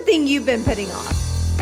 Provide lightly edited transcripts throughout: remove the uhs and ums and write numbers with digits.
thing you've been putting off?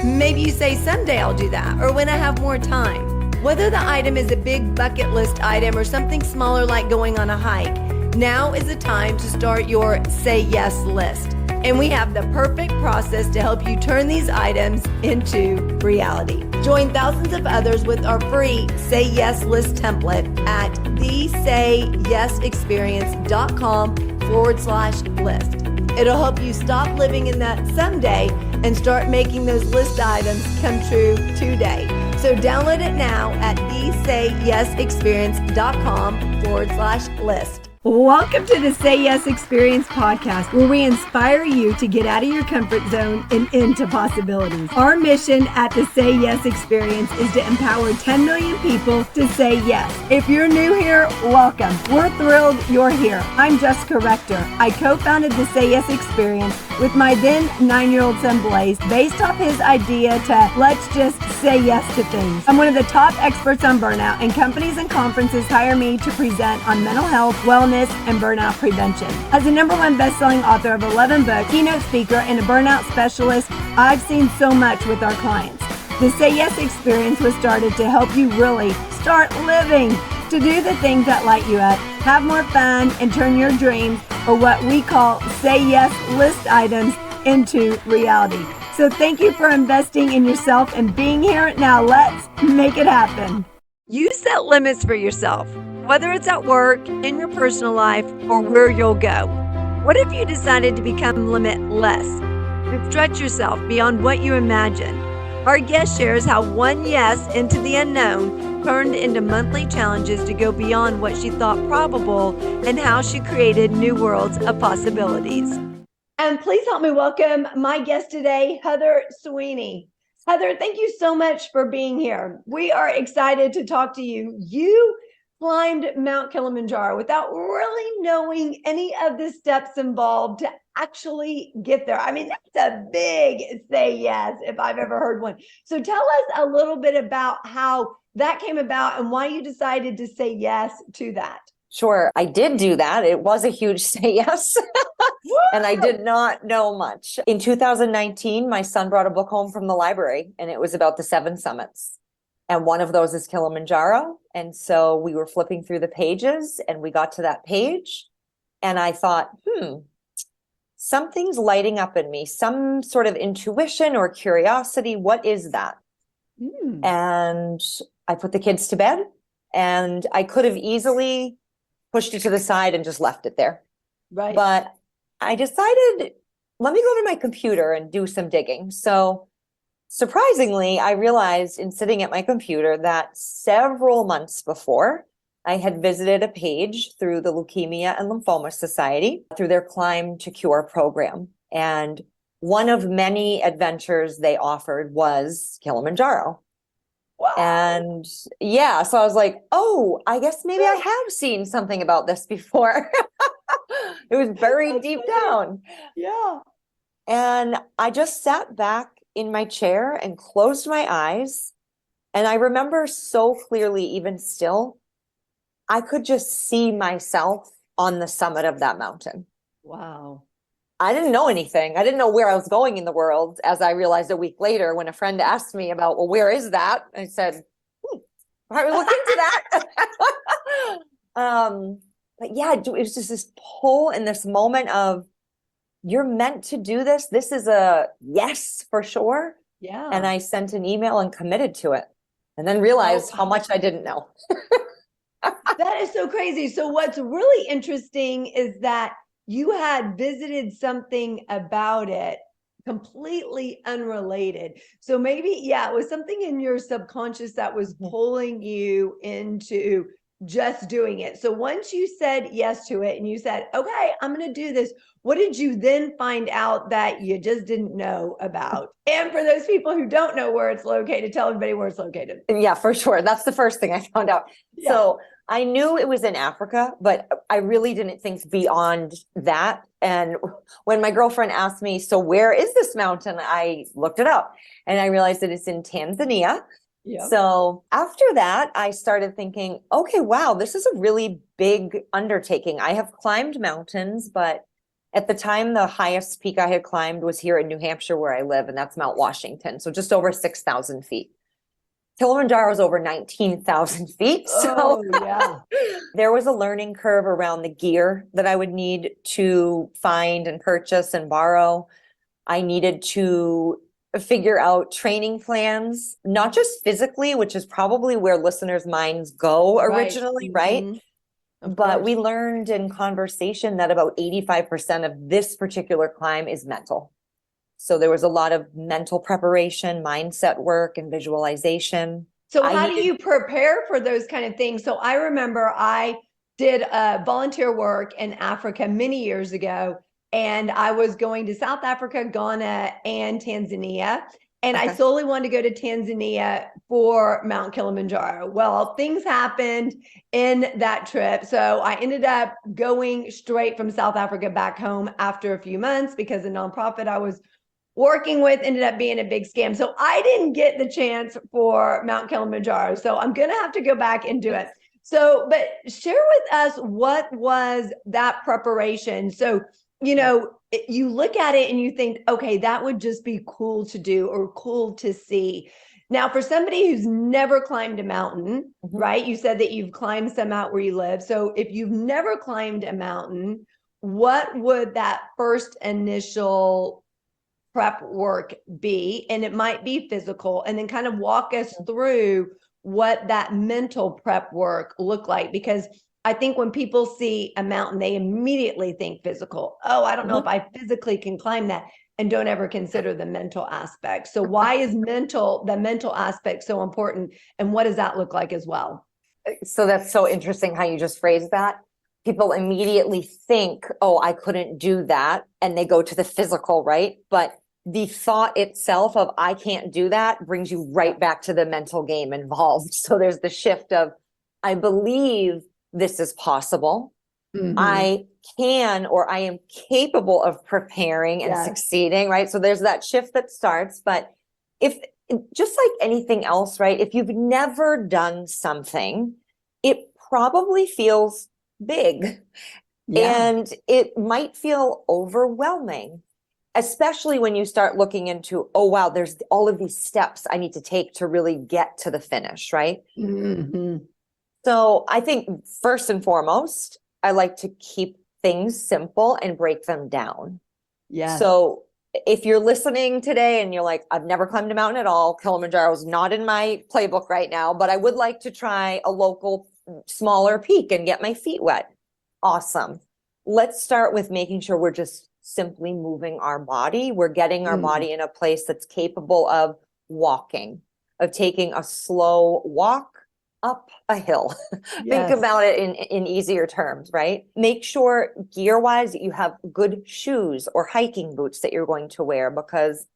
Maybe you say, someday I'll do that, or when I have more time. Whether the item is a big bucket list item or something smaller like going on a hike, now is the time to start your Say Yes list. And we have the perfect process to help you turn these items into reality. Join thousands of others with our free Say Yes list template at thesayesexperience.com/list. It'll help you stop living in that someday and start making those list items come true today. So download it now at thesayesexperience.com/list. Welcome to the Say Yes Experience podcast, where we inspire you to get out of your comfort zone and into possibilities. Our mission at the Say Yes Experience is to empower 10 million people to say yes. If you're new here, welcome. We're thrilled you're here. I'm Jess. I co-founded the Say Yes Experience with my then 9-year-old son Blaze, based off his idea to let's just say yes to things. I'm one of the top experts on burnout, and companies and conferences hire me to present on mental health, wellness, and burnout prevention. As a #1 best-selling author of 11 books, keynote speaker, and a burnout specialist, I've seen so much with our clients. The Say Yes Experience was started to help you really start living, to do the things that light you up, have more fun, and turn your dreams, or what we call Say Yes list items, into reality. So thank you for investing in yourself and being here. Now let's make it happen. You set limits for yourself, whether it's at work, in your personal life, or where you'll go. What if you decided to become limitless, to stretch yourself beyond what you imagine? Our guest shares how one yes into the unknown turned into monthly challenges to go beyond what she thought probable, and how she created new worlds of possibilities. And please help me welcome my guest today, Heather Sweeney. Heather, thank you so much for being here. We are excited to talk to you. You climbed Mount Kilimanjaro without really knowing any of the steps involved to actually get there. I mean, that's a big say yes if I've ever heard one. So tell us a little bit about how that came about and why you decided to say yes to that. Sure, I did do that. It was a huge say yes. And I did not know much. In 2019, my son brought a book home from the library, and it was about the 7 summits. And one of those is Kilimanjaro. And so we were flipping through the pages, and we got to that page. And I thought, something's lighting up in me, some sort of intuition or curiosity. What is that? And I put the kids to bed, and I could have easily pushed it to the side and just left it there. Right. But I decided, let me go to my computer and do some digging. So surprisingly, I realized in sitting at my computer that several months before, I had visited a page through the Leukemia and Lymphoma Society through their Climb to Cure program. And one of many adventures they offered was Kilimanjaro. Wow. And yeah, so I was like, oh, I guess maybe I have seen something about this before. It was buried deep down. Yeah. And I just sat back in my chair and closed my eyes. And I remember so clearly, even still, I could just see myself on the summit of that mountain. Wow. I didn't know anything. I didn't know where I was going in the world, as I realized a week later when a friend asked me about, well, where is that? I said, I would look into that. But yeah, it was just this pull in this moment of, you're meant to do this. This is a yes for sure. Yeah. And I sent an email and committed to it, and then realized how much I didn't know. That is so crazy. So what's really interesting is that you had visited something about it completely unrelated. So maybe, it was something in your subconscious that was pulling you into just doing it. So once you said yes to it and you said, okay, I'm going to do this, what did you then find out that you just didn't know about? And for those people who don't know where it's located, tell everybody where it's located. Yeah, for sure. That's the first thing I found out. Yeah. So I knew it was in Africa, but I really didn't think beyond that. And when my girlfriend asked me, so where is this mountain? I looked it up and I realized that it's in Tanzania. Yeah. So after that, I started thinking, okay, wow, this is a really big undertaking. I have climbed mountains, At the time, the highest peak I had climbed was here in New Hampshire where I live, and that's Mount Washington. So just over 6,000 feet. Kilimanjaro is over 19,000 feet. So Oh, yeah. there was a learning curve around the gear that I would need to find and purchase and borrow. I needed to figure out training plans, not just physically, which is probably where listeners' minds go originally, right? Mm-hmm. But we learned in conversation that about 85% of this particular climb is mental. So there was a lot of mental preparation, mindset work, and visualization. So how do you prepare for those kind of things? So I remember I did volunteer work in Africa many years ago, and I was going to South Africa, Ghana, and Tanzania. And I solely wanted to go to Tanzania for Mount Kilimanjaro. Well, things happened in that trip. So I ended up going straight from South Africa back home after a few months because the nonprofit I was working with ended up being a big scam. So I didn't get the chance for Mount Kilimanjaro. So I'm going to have to go back and do it. So, but share with us, what was that preparation? So, you know, you look at it and you think, okay, that would just be cool to do or cool to see. Now, for somebody who's never climbed a mountain, right? You said that you've climbed some out where you live. So if you've never climbed a mountain, what would that first initial prep work be? And it might be physical, and then kind of walk us through what that mental prep work looked like, because I think when people see a mountain, they immediately think physical. Oh, I don't know if I physically can climb that, and don't ever consider the mental aspect. So why is the mental aspect so important, and what does that look like as well? So that's so interesting how you just phrased that. People immediately think, oh, I couldn't do that, and they go to the physical, right? But the thought itself of I can't do that brings you right back to the mental game involved. So there's the shift of, I believe this is possible. I can, or I am capable of preparing and succeeding, right? So there's that shift that starts. But if, just like anything else, right? If you've never done something, it probably feels big and it might feel overwhelming, especially when you start looking into, oh, wow, there's all of these steps I need to take to really get to the finish, right? So I think first and foremost, I like to keep things simple and break them down. So if you're listening today and you're like, I've never climbed a mountain at all, Kilimanjaro is not in my playbook right now, but I would like to try a local smaller peak and get my feet wet. Awesome. Let's start with making sure we're just simply moving our body. We're getting our body in a place that's capable of walking, of taking a slow walk up a hill. Think about it in easier terms, right? Make sure gear-wise that you have good shoes or hiking boots that you're going to wear, because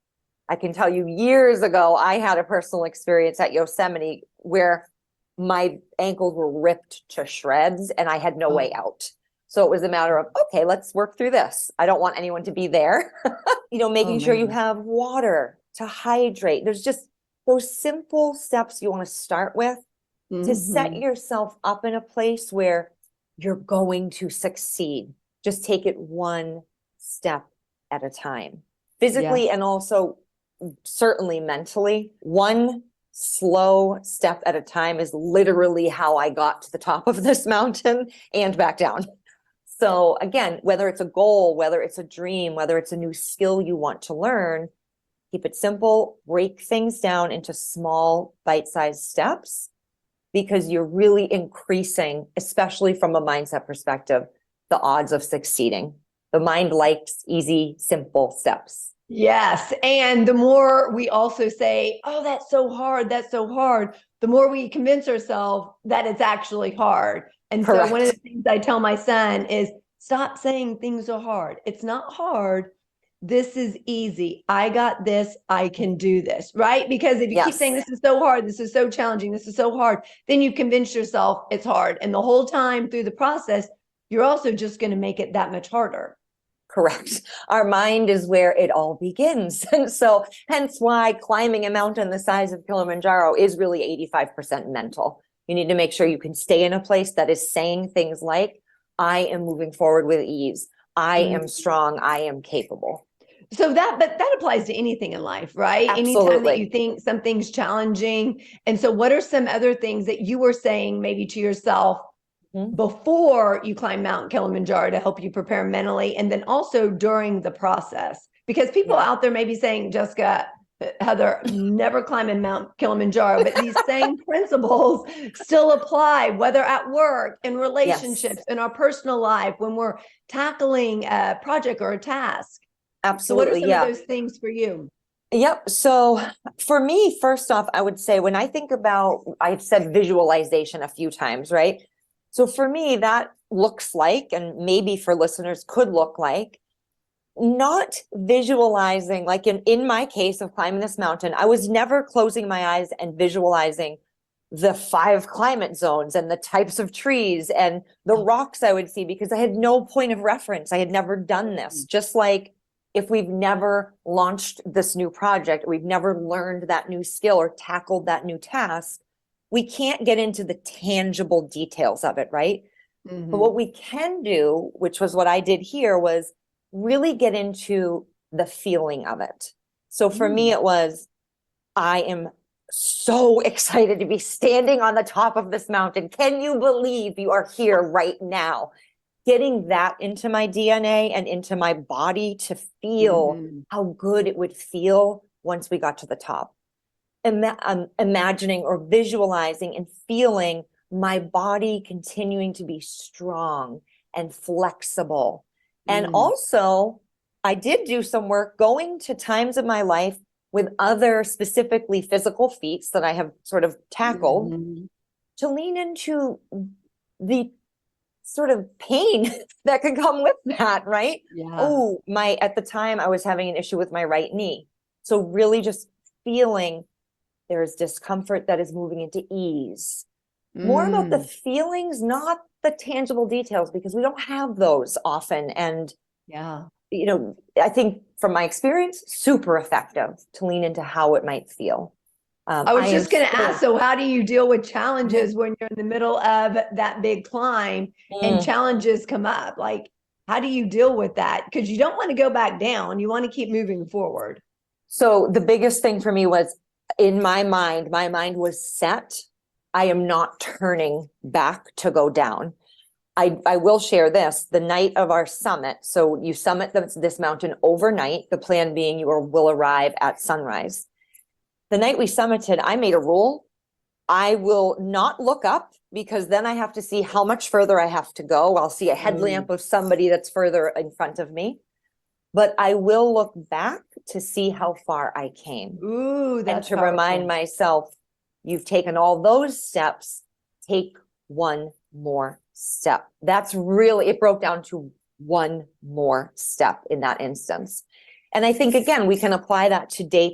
I can tell you years ago, I had a personal experience at Yosemite where my ankles were ripped to shreds and I had no way out. So it was a matter of, okay, let's work through this. I don't want anyone to be there. Making sure you have water to hydrate. There's just those simple steps you want to start with to set yourself up in a place where you're going to succeed. Just take it one step at a time, physically and also certainly mentally. One slow step at a time is literally how I got to the top of this mountain and back down. So again, whether it's a goal, whether it's a dream, whether it's a new skill you want to learn, keep it simple, break things down into small bite-sized steps, because you're really increasing, especially from a mindset perspective, the odds of succeeding. The mind likes easy, simple steps. Yes. And the more we also say, oh, that's so hard, the more we convince ourselves that it's actually hard. And so one of the things I tell my son is, stop saying things are hard. It's not hard. This is easy. I got this. I can do this, right? Because if you keep saying this is so hard, this is so challenging, this is so hard, then you convince yourself it's hard. And the whole time through the process, you're also just going to make it that much harder. Correct. Our mind is where it all begins. And so hence why climbing a mountain the size of Kilimanjaro is really 85% mental. You need to make sure you can stay in a place that is saying things like, I am moving forward with ease. I am strong. I am capable. So but that applies to anything in life, right? Anytime that you think something's challenging. And so what are some other things that you were saying maybe to yourself before you climb Mount Kilimanjaro to help you prepare mentally, and then also during the process? Because people out there may be saying, Jessica, Heather, never climbing Mount Kilimanjaro, but these same principles still apply, whether at work, in relationships, in our personal life, when we're tackling a project or a task. Absolutely. So what are some of those things for you? Yep. So for me, first off, I would say when I think about, I've said visualization a few times, right? So for me, that looks like, and maybe for listeners could look like, not visualizing, like in my case of climbing this mountain, I was never closing my eyes and visualizing the 5 climate zones and the types of trees and the rocks I would see, because I had no point of reference. I had never done this. Just like if we've never launched this new project, we've never learned that new skill or tackled that new task, we can't get into the tangible details of it, right? But what we can do, which was what I did here, was really get into the feeling of it. So for me, it was, I am so excited to be standing on the top of this mountain. Can you believe you are here right now? Getting that into my DNA and into my body to feel how good it would feel once we got to the top. Imagining or visualizing and feeling my body continuing to be strong and flexible. And also, I did do some work going to times of my life with other specifically physical feats that I have sort of tackled to lean into the sort of pain that could come with that, right? At the time I was having an issue with my right knee. So really just feeling there's discomfort that is moving into ease. More about the feelings, not the tangible details, because we don't have those often. And, I think from my experience, super effective to lean into how it might feel. I was just going to ask, so how do you deal with challenges when you're in the middle of that big climb and challenges come up? Like, how do you deal with that? Because you don't want to go back down. You want to keep moving forward. So the biggest thing for me was, in my mind was set. I am not turning back to go down. I will share this, the night of our summit. So you summit this mountain overnight, the plan being you will arrive at sunrise. The night we summited, I made a rule. I will not look up, because then I have to see how much further I have to go. I'll see a headlamp of somebody that's further in front of me. But I will look back to see how far I came. That's and to remind myself, you've taken all those steps, take one more step. That's really, it broke down to one more step in that instance. And I think, again, we can apply that to day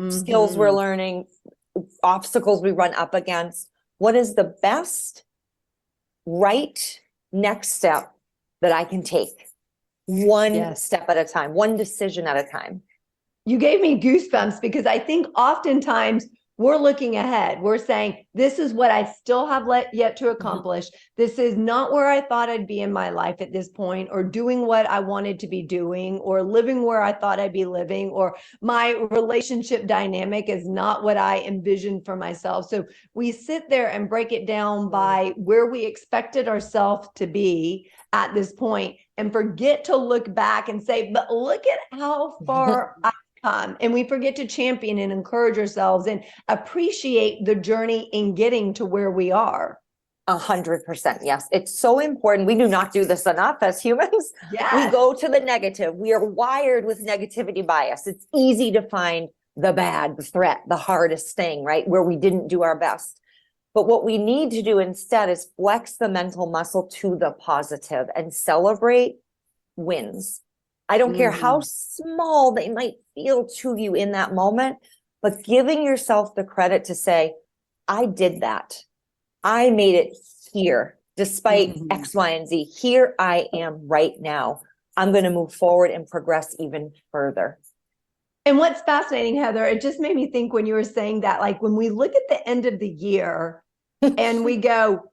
skills we're learning, obstacles we run up against. What is the best right next step that I can take? One step at a time, one decision at a time. You gave me goosebumps, because I think oftentimes we're looking ahead. We're saying, this is what I still have yet to accomplish. This is not where I thought I'd be in my life at this point, or doing what I wanted to be doing, or living where I thought I'd be living, or my relationship dynamic is not what I envisioned for myself. So we sit there and break it down by where we expected ourselves to be at this point, and forget to look back and say, but look at how far I've come. And we forget to champion and encourage ourselves and appreciate the journey in getting to where we are. 100%. Yes. It's so important. We do not do this enough as humans. We go to the negative. We are wired with negativity bias. It's easy to find the bad, the threat, the hardest thing, right? Where we didn't do our best. But what we need to do instead is flex the mental muscle to the positive and celebrate wins. I don't care how small they might feel to you in that moment, but giving yourself the credit to say, I did that. I made it here, despite X, Y, and Z. Here I am right now. I'm going to move forward and progress even further. And what's fascinating, Heather, it just made me think when you were saying that, like when we look at the end of the year and we go,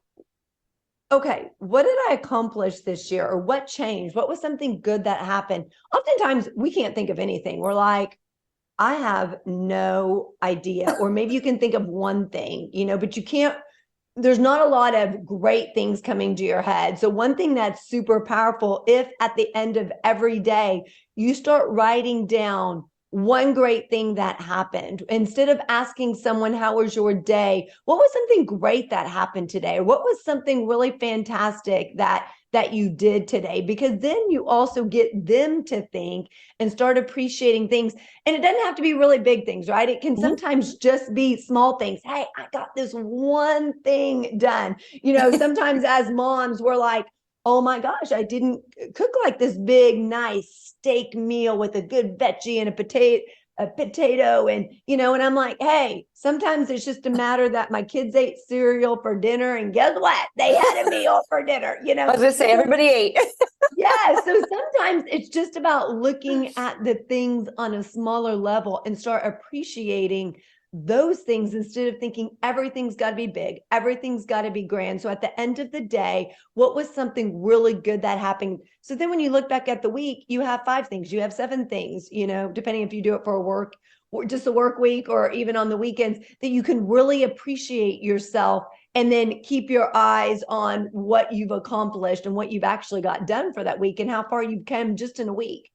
okay, what did I accomplish this year, or what changed? What was something good that happened? Oftentimes we can't think of anything. We're like, I have no idea. Or maybe you can think of one thing, but you can't, there's not a lot of great things coming to your head. So one thing that's super powerful, if at the end of every day, you start writing down one great thing that happened, instead of asking someone, how was your day? What was something great that happened today? Or what was something really fantastic that you did today? Because then you also get them to think and start appreciating things. And it doesn't have to be really big things, right? It can sometimes just be small things. Hey, I got this one thing done. Sometimes as moms, we're like, oh my gosh, I didn't cook like this big, nice steak meal with a good veggie and a potato. And I'm like, hey, sometimes it's just a matter that my kids ate cereal for dinner, and guess what? They had a meal for dinner, I was gonna say, everybody ate. Yeah. So sometimes it's just about looking at the things on a smaller level and start appreciating those things, instead of thinking everything's got to be big, everything's got to be grand. So at the end of the day, what was something really good that happened? So then when you look back at the week, you have 5 things, you have 7 things, depending if you do it for a work or just a work week, or even on the weekends, that you can really appreciate yourself, and then keep your eyes on what you've accomplished and what you've actually got done for that week, and how far you've come just in a week.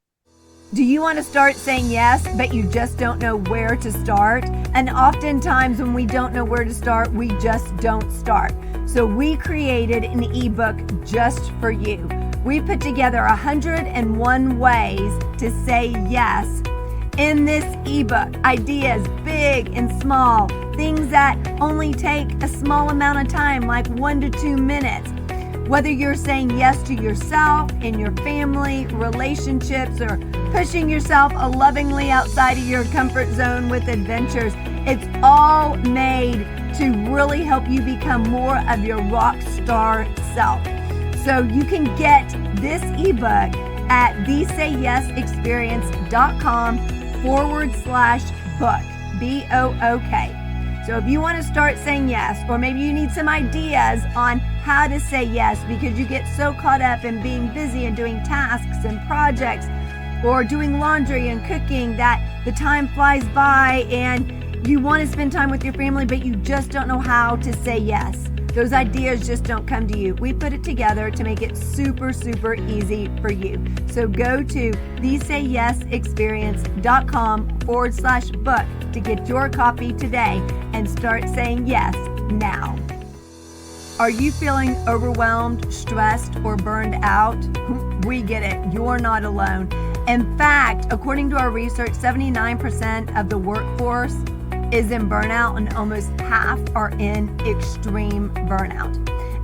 Do you want to start saying yes, but you just don't know where to start? And oftentimes when we don't know where to start, we just don't start. So we created an ebook just for you. We put together 101 ways to say yes. In this ebook, ideas big and small, things that only take a small amount of time, like 1 to 2 minutes. Whether you're saying yes to yourself, in your family, relationships, or pushing yourself lovingly outside of your comfort zone with adventures, it's all made to really help you become more of your rock star self. So you can get this ebook at thesayyesexperience.com/book, BOOK. So if you want to start saying yes, or maybe you need some ideas on how to say yes because you get so caught up in being busy and doing tasks and projects, or doing laundry and cooking, that the time flies by and you want to spend time with your family, but you just don't know how to say yes. Those ideas just don't come to you. We put it together to make it super, super easy for you. So go to thesayyesexperience.com/book to get your copy today and start saying yes now. Are you feeling overwhelmed, stressed, or burned out? We get it. You're not alone. In fact, according to our research, 79% of the workforce is in burnout, and almost half are in extreme burnout.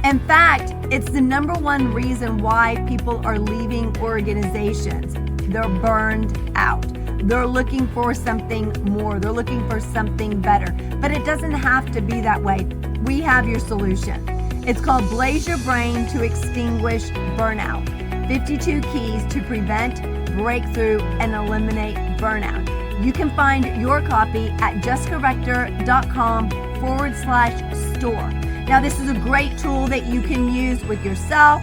In fact, it's the number one reason why people are leaving organizations. They're burned out. They're looking for something more. They're looking for something better. But it doesn't have to be that way. We have your solution. It's called Blaze Your Brain to Extinguish Burnout. 52 keys to prevent, break through, and eliminate burnout. You can find your copy at jesscarector.com/store. Now, this is a great tool that you can use with yourself,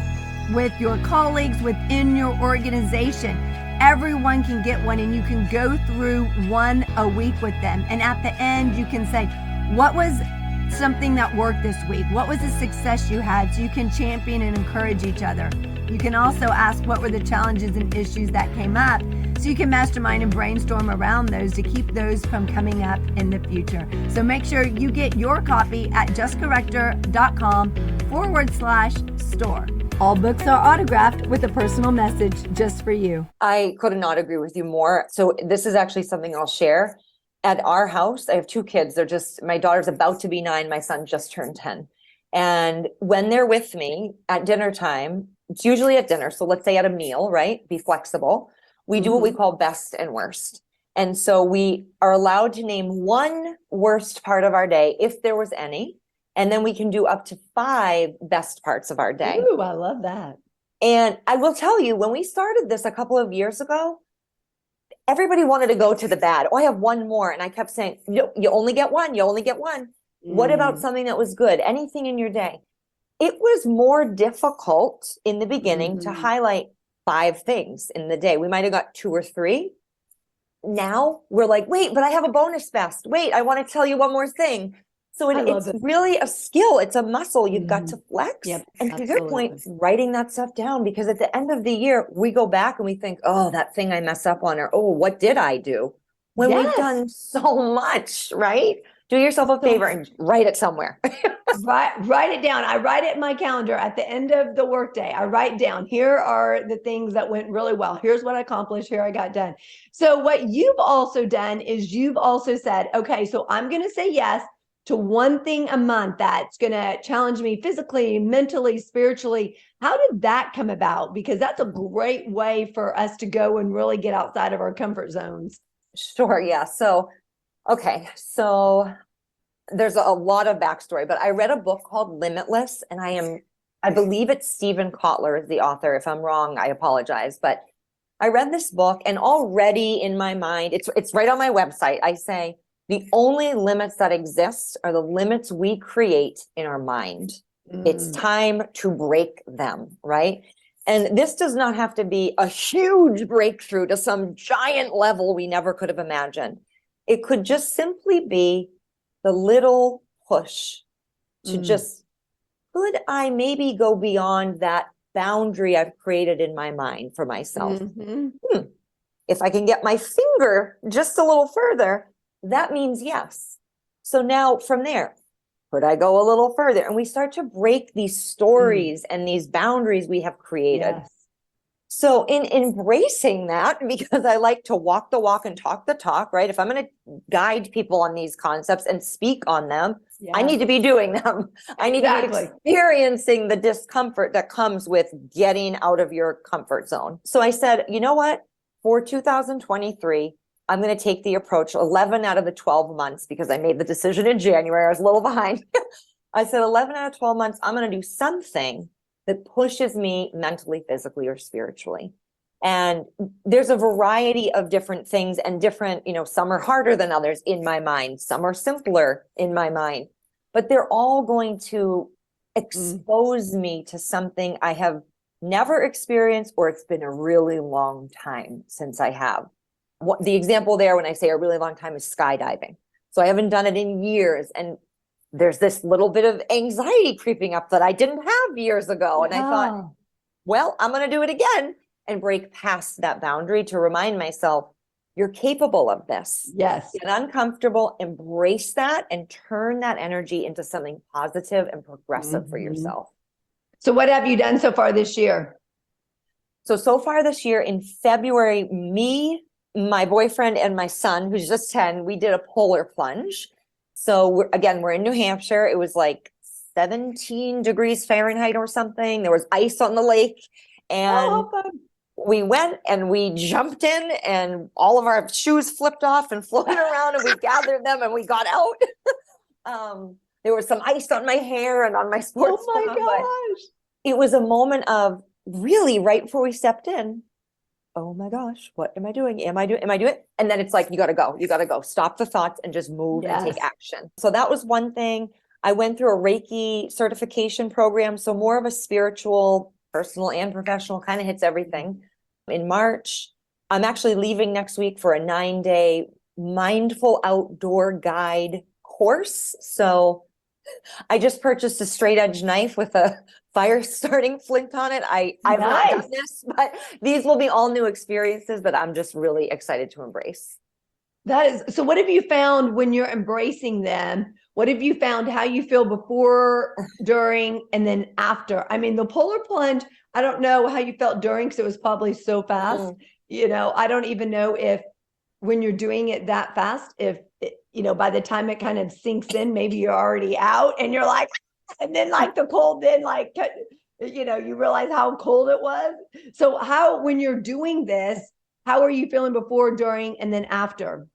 with your colleagues, within your organization. Everyone can get one, and you can go through one a week with them. And at the end, you can say, what was something that worked this week? What was a success you had? So you can champion and encourage each other. You can also ask what were the challenges and issues that came up, so you can mastermind and brainstorm around those to keep those from coming up in the future. So make sure you get your copy at jesscarector.com/store. All books are autographed with a personal message just for you. I could not agree with you more. So this is actually something I'll share. At our house, I have 2 kids. My daughter's about to be 9. My son just turned 10. And when they're with me at dinner time, it's usually at dinner. So let's say at a meal, right? Be flexible. We do what we call best and worst. And so we are allowed to name one worst part of our day, if there was any. And then we can do up to 5 best parts of our day. Ooh, I love that. And I will tell you, when we started this a couple of years ago, everybody wanted to go to the bad. Oh, I have one more. And I kept saying, you only get one. You only get one. What about something that was good? Anything in your day? It was more difficult in the beginning to Mhm. highlight 5 things in the day. We might have got 2 or 3. Now we're like, wait, but I have a bonus best. Wait, I want to tell you one more thing. So I love it's it. really a skill. It's a muscle you've got to Mhm. flex. Yep, And to your point, absolutely. writing that stuff down, because at the end of the year, we go back and we think, oh, that thing I messed up on, or oh, what did I do? When we've Yes. done so much, right? Do yourself a So favor and write it somewhere. write it down. I write it in my calendar at the end of the workday. I write down, here are the things that went really well. Here's what I accomplished. Here I got done. So what you've also done is you've also said, okay, so I'm going to say yes to one thing a month that's going to challenge me physically, mentally, spiritually. How did that come about? Because that's a great way for us to go and really get outside of our comfort zones. Sure, yeah. So, okay. So there's a lot of backstory, but I read a book called Limitless, and I believe it's Stephen Kotler is the author. If I'm wrong, I apologize. But I read this book, and already in my mind, it's right on my website. I say the only limits that exist are the limits we create in our mind. It's time to break them, right? And this does not have to be a huge breakthrough to some giant level we never could have imagined. It could just simply be the little push to just, could I maybe go beyond that boundary I've created in my mind for myself? If I can get my finger just a little further, that means yes. So now from there, could I go a little further? And we start to break these stories and these boundaries we have created. Yes. So in embracing that, because I like to walk the walk and talk the talk, right? If I'm going to guide people on these concepts and speak on them, I need to be doing them. I need to be experiencing the discomfort that comes with getting out of your comfort zone. So I said, you know what? For 2023, I'm going to take the approach 11 out of the 12 months, because I made the decision in January. I was a little behind. I said 11 out of 12 months, I'm going to do something that pushes me mentally, physically, or spiritually. And there's a variety of different things and different, some are harder than others in my mind. Some are simpler in my mind, but they're all going to expose me to something I have never experienced, or it's been a really long time since I have. The example there, when I say a really long time, is skydiving. So I haven't done it in years. And there's this little bit of anxiety creeping up that I didn't have years ago. And I thought, well, I'm going to do it again and break past that boundary to remind myself, you're capable of this. Yes. Get uncomfortable, embrace that, and turn that energy into something positive and progressive for yourself. So what have you done so far this year? So far this year in February, me, my boyfriend, and my son, who's just 10, we did a polar plunge. So we're in New Hampshire. It was like 17 degrees Fahrenheit or something. There was ice on the lake. And we went and we jumped in, and all of our shoes flipped off and floated around, and we gathered them and we got out. There was some ice on my hair and on my sports bra. Oh my gosh. It was a moment of really right before we stepped in. Oh my gosh, what am I doing? Am I doing? And then it's like, you got to go, stop the thoughts and just move and take action. So that was one thing. I went through a Reiki certification program. So more of a spiritual, personal and professional, kind of hits everything. In March, I'm actually leaving next week for a 9-day mindful outdoor guide course. So I just purchased a straight edge knife with a fire starting flint on it. I've not done this, but these will be all new experiences that I'm just really excited to embrace. So what have you found when you're embracing them? What have you found how you feel before, during, and then after? I mean, the polar plunge, I don't know how you felt during, because it was probably so fast. I don't even know if when you're doing it that fast, if by the time it kind of sinks in, maybe you're already out and you're like, and then like the cold, then like, you realize how cold it was. So when you're doing this, how are you feeling before, during, and then after?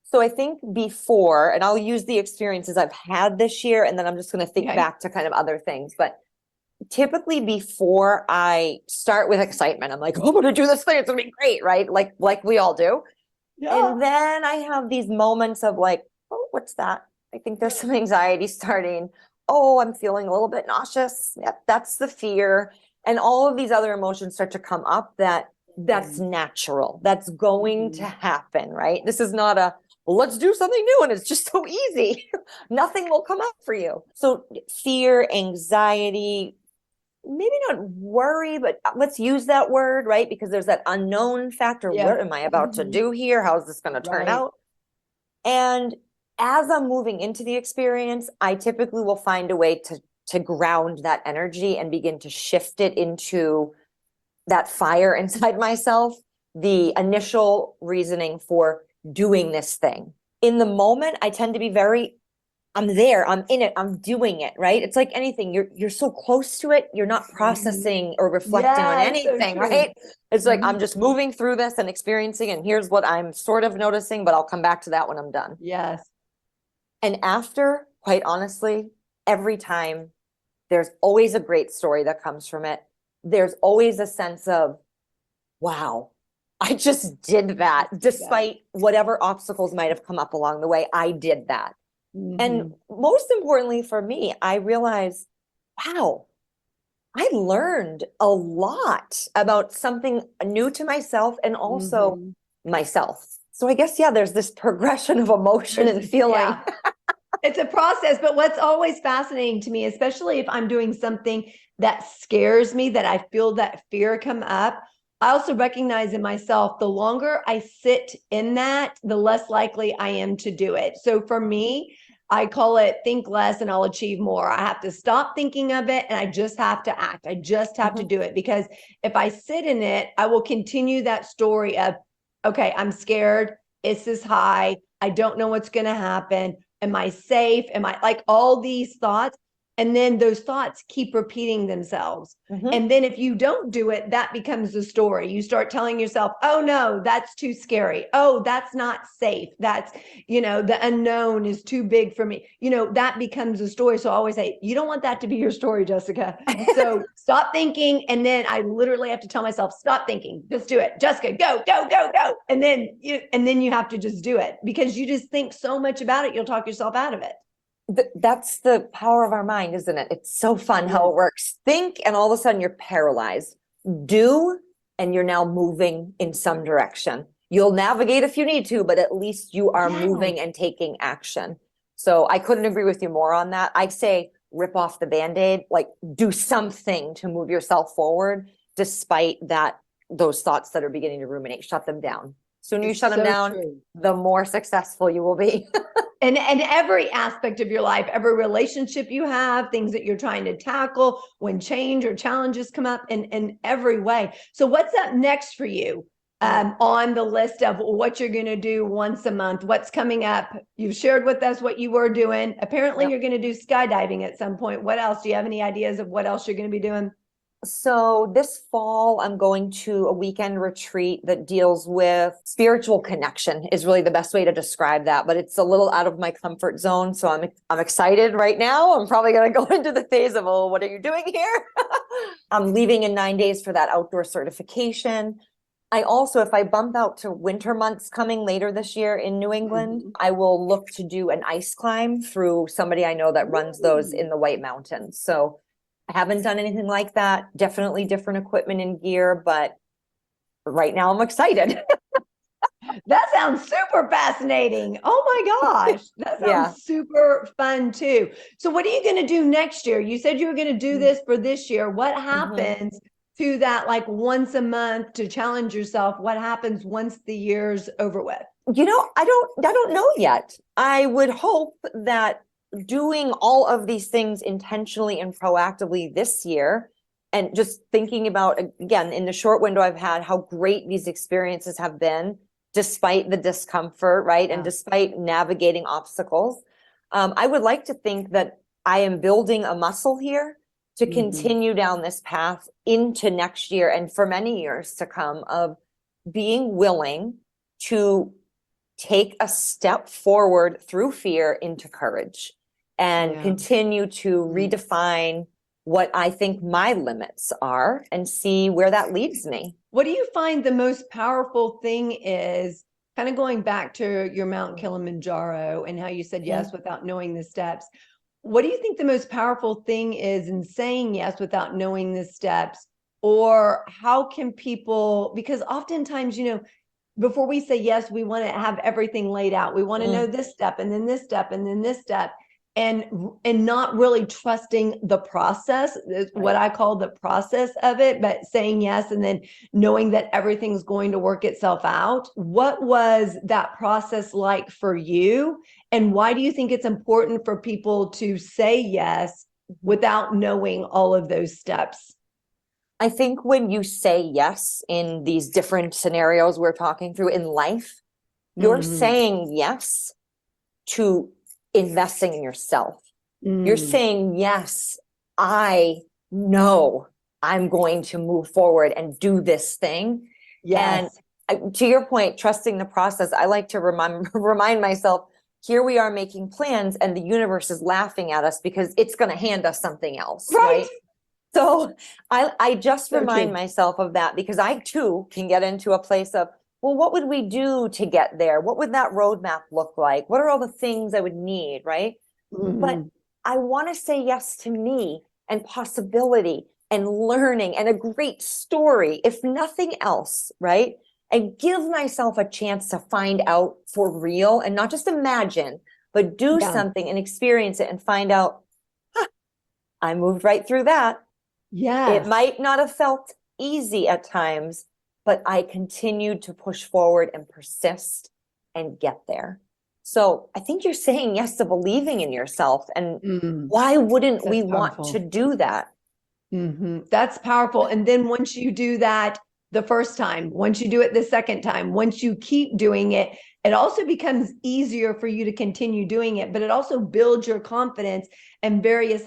So I think before, and I'll use the experiences I've had this year, and then I'm just going to think back to kind of other things. But typically before I start with excitement, I'm like, oh, I'm going to do this thing. It's going to be great, right? Like we all do. Yeah. And then I have these moments of like, oh, what's that? I think there's some anxiety starting, oh, I'm feeling a little bit nauseous. Yep, that's the fear. And all of these other emotions start to come up that's natural. That's going to happen, right? This is not a, well, let's do something new and it's just so easy. Nothing will come up for you. So fear, anxiety, maybe not worry, but let's use that word, right? Because there's that unknown factor. What am I about to do here? How is this going to turn out? And as I'm moving into the experience, I typically will find a way to ground that energy and begin to shift it into that fire inside myself, the initial reasoning for doing this thing. In the moment, I tend to be I'm there, I'm in it, I'm doing it, right? It's like anything, you're so close to it, you're not processing or reflecting on anything, right? It's like, I'm just moving through this and experiencing, and here's what I'm sort of noticing, but I'll come back to that when I'm done. Yes. And after, quite honestly, every time, there's always a great story that comes from it. There's always a sense of, wow, I just did that. Despite whatever obstacles might have come up along the way, I did that. And most importantly for me, I realized, wow, I learned a lot about something new to myself and also myself. So I guess, there's this progression of emotion and feeling. It's a process, but what's always fascinating to me, especially if I'm doing something that scares me, that I feel that fear come up, I also recognize in myself, the longer I sit in that, the less likely I am to do it. So for me, I call it think less and I'll achieve more. I have to stop thinking of it and I just have to act. I just have to do it, because if I sit in it, I will continue that story of, okay, I'm scared. It's this high. I don't know what's going to happen. Am I safe? Am I, like, all these thoughts? And then those thoughts keep repeating themselves. And then if you don't do it, that becomes the story. You start telling yourself, oh no, that's too scary. Oh, that's not safe. That's, the unknown is too big for me. That becomes a story. So I always say, you don't want that to be your story, Jessica. So stop thinking. And then I literally have to tell myself, stop thinking, just do it. Jessica, go, go, go, go. And then you have to just do it, because you just think so much about it. You'll talk yourself out of it. That's the power of our mind, isn't it? It's so fun how it works. Think, and all of a sudden you're paralyzed. Do, and you're now moving in some direction. You'll navigate if you need to, but at least you are moving and taking action. So I couldn't agree with you more on that. I'd say rip off the Band-Aid, like do something to move yourself forward, despite those thoughts that are beginning to ruminate. Shut them down. Sooner you shut them down, the more successful you will be. And every aspect of your life, every relationship you have, things that you're trying to tackle when change or challenges come up, in every way. So what's up next for you on the list of what you're going to do once a month? What's coming up? You've shared with us what you were doing. Apparently you're going to do skydiving at some point. What else? Do you have any ideas of what else you're going to be doing? So this fall, I'm going to a weekend retreat that deals with spiritual connection, is really the best way to describe that. But it's a little out of my comfort zone. So I'm excited right now. I'm probably going to go into the phase of, oh, what are you doing here? I'm leaving in 9 days for that outdoor certification. I also, if I bump out to winter months coming later this year in New England, I will look to do an ice climb through somebody I know that runs those in the White Mountains. So I haven't done anything like that. Definitely different equipment and gear, but right now I'm excited. That sounds super fascinating. Oh my gosh. That sounds super fun too. So what are you going to do next year? You said you were going to do this for this year. What happens to that, like once a month, to challenge yourself? What happens once the year's over with? I don't know yet. I would hope that doing all of these things intentionally and proactively this year, and just thinking about, again, in the short window I've had, how great these experiences have been, despite the discomfort, right? And despite navigating obstacles. I would like to think that I am building a muscle here to continue down this path into next year and for many years to come, of being willing to take a step forward through fear into courage, and continue to redefine what I think my limits are and see where that leads me. What do you find the most powerful thing is, kind of going back to your Mount Kilimanjaro and how you said yes without knowing the steps? what do you think the most powerful thing is in saying yes without knowing the steps? Or how can people, because oftentimes, before we say yes, we want to have everything laid out. We want to know this step and then this step and then this step, and not really trusting the process, what I call the process of it, but saying yes and then knowing that everything's going to work itself out. What was that process like for you? And why do you think it's important for people to say yes without knowing all of those steps? I think when you say yes in these different scenarios we're talking through in life, you're saying yes to investing in yourself. You're saying, yes, I know I'm going to move forward and do this thing. Yes. And to your point, trusting the process, I like to remind myself, here we are making plans and the universe is laughing at us because it's going to hand us something else. Right. So I just remind myself of that, because I too can get into a place of, well, what would we do to get there? What would that roadmap look like? What are all the things I would need? Right. But I want to say yes to me and possibility and learning and a great story, if nothing else. Right. And give myself a chance to find out for real and not just imagine, but do something and experience it and find out, I moved right through that. It might not have felt easy at times, but I continued to push forward and persist and get there. So I think you're saying yes to believing in yourself. And why wouldn't we want to do that? That's powerful. And then once you do that the first time, once you do it the second time, once you keep doing it, it also becomes easier for you to continue doing it, but it also builds your confidence in various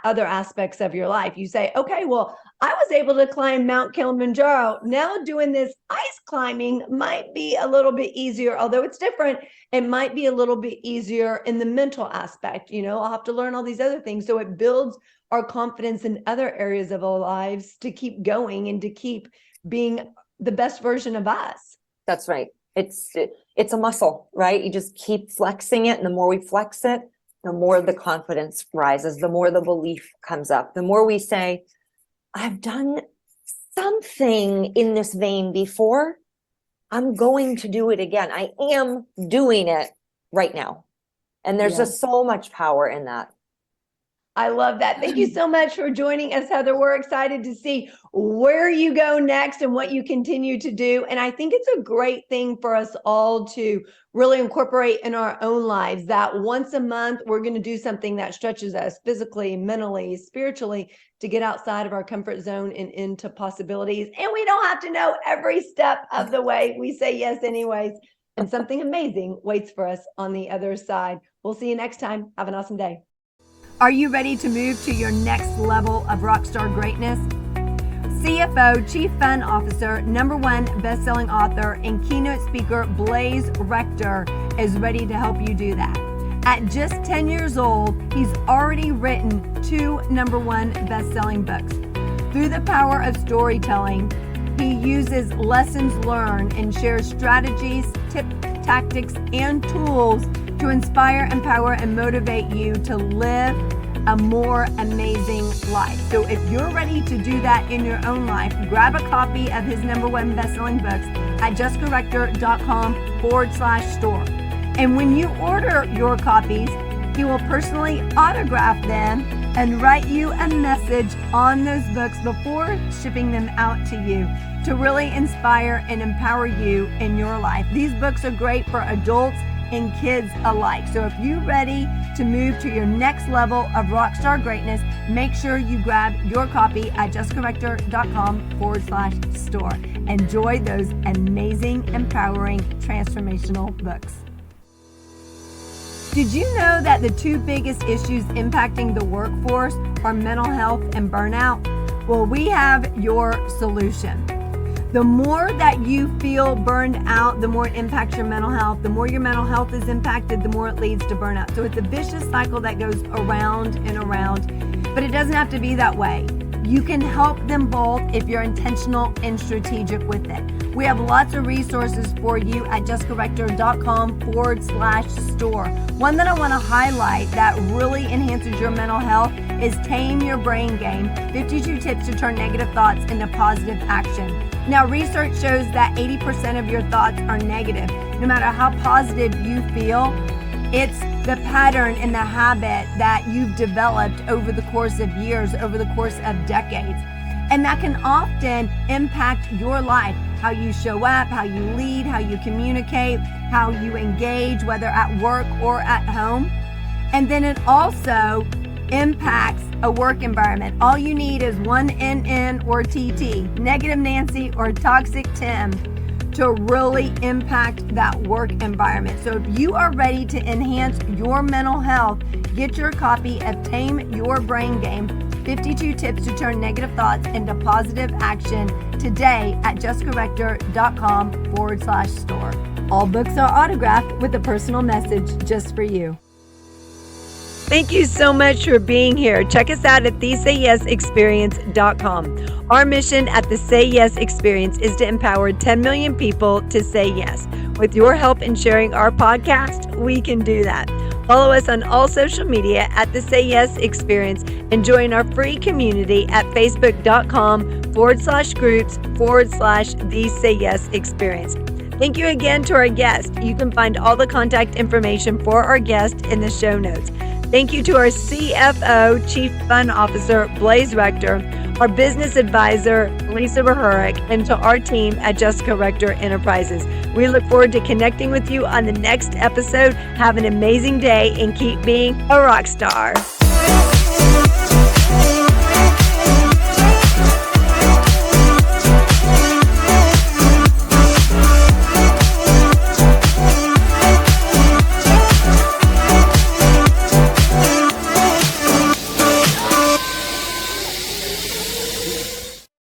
other aspects of your life. You say, okay, well, I was able to climb Mount Kilimanjaro. Now doing this ice climbing might be a little bit easier, although it's different. It might be a little bit easier in the mental aspect. I'll have to learn all these other things. So it builds our confidence in other areas of our lives to keep going and to keep being the best version of us. That's right. It's a muscle, right? You just keep flexing it. And the more we flex it, the more the confidence rises, the more the belief comes up, the more we say, I've done something in this vein before. I'm going to do it again. I am doing it right now. And there's just so much power in that. I love that. Thank you so much for joining us, Heather. We're excited to see where you go next and what you continue to do. And I think it's a great thing for us all to really incorporate in our own lives, that once a month, we're going to do something that stretches us physically, mentally, spiritually, to get outside of our comfort zone and into possibilities. And we don't have to know every step of the way. We say yes anyways. And something amazing waits for us on the other side. We'll see you next time. Have an awesome day. Are you ready to move to your next level of rockstar greatness? CFO, Chief Fun Officer, #1 best-selling author, and keynote speaker Blaze Rector is ready to help you do that. At just 10 years old, he's already written 2 #1 best-selling books. Through the power of storytelling, he uses lessons learned and shares strategies, tips, tactics, and tools to inspire, empower, and motivate you to live a more amazing life. So if you're ready to do that in your own life, grab a copy of his #1 best-selling books at jesscarector.com/store. And when you order your copies, he will personally autograph them and write you a message on those books before shipping them out to you to really inspire and empower you in your life. These books are great for adults and kids alike. So if you're ready to move to your next level of rockstar greatness, make sure you grab your copy at jesscarector.com/store. Enjoy those amazing, empowering, transformational books. Did you know that the 2 biggest issues impacting the workforce are mental health and burnout? Well, we have your solution. The more that you feel burned out, the more it impacts your mental health. The more your mental health is impacted, the more it leads to burnout. So it's a vicious cycle that goes around and around, but it doesn't have to be that way. You can help them both if you're intentional and strategic with it. We have lots of resources for you at jesscorrector.com/store. One that I want to highlight that really enhances your mental health is Tame Your Brain Game, 52 tips to turn negative thoughts into positive action. Now, research shows that 80% of your thoughts are negative. No matter how positive you feel, it's the pattern and the habit that you've developed over the course of years, over the course of decades. And that can often impact your life, how you show up, how you lead, how you communicate, how you engage, whether at work or at home. And then it also impacts a work environment. All you need is one NN or TT, negative Nancy or toxic Tim, to really impact that work environment. So if you are ready to enhance your mental health, get your copy of Tame Your Brain Game, 52 tips to turn negative thoughts into positive action today at jesscorrector.com/store. All books are autographed with a personal message just for you. Thank you so much for being here. Check us out at thesayyesexperience.com. Our mission at the Say Yes Experience is to empower 10 million people to say yes. With your help in sharing our podcast, we can do that. Follow us on all social media at the Say Yes Experience and join our free community at facebook.com/groups/the Say Yes Experience. Thank you again to our guest. You can find all the contact information for our guest in the show notes. Thank you to our CFO, Chief Fun Officer, Blaze Rector, our business advisor, Lisa Bahurick, and to our team at Jessica Rector Enterprises. We look forward to connecting with you on the next episode. Have an amazing day and keep being a rock star.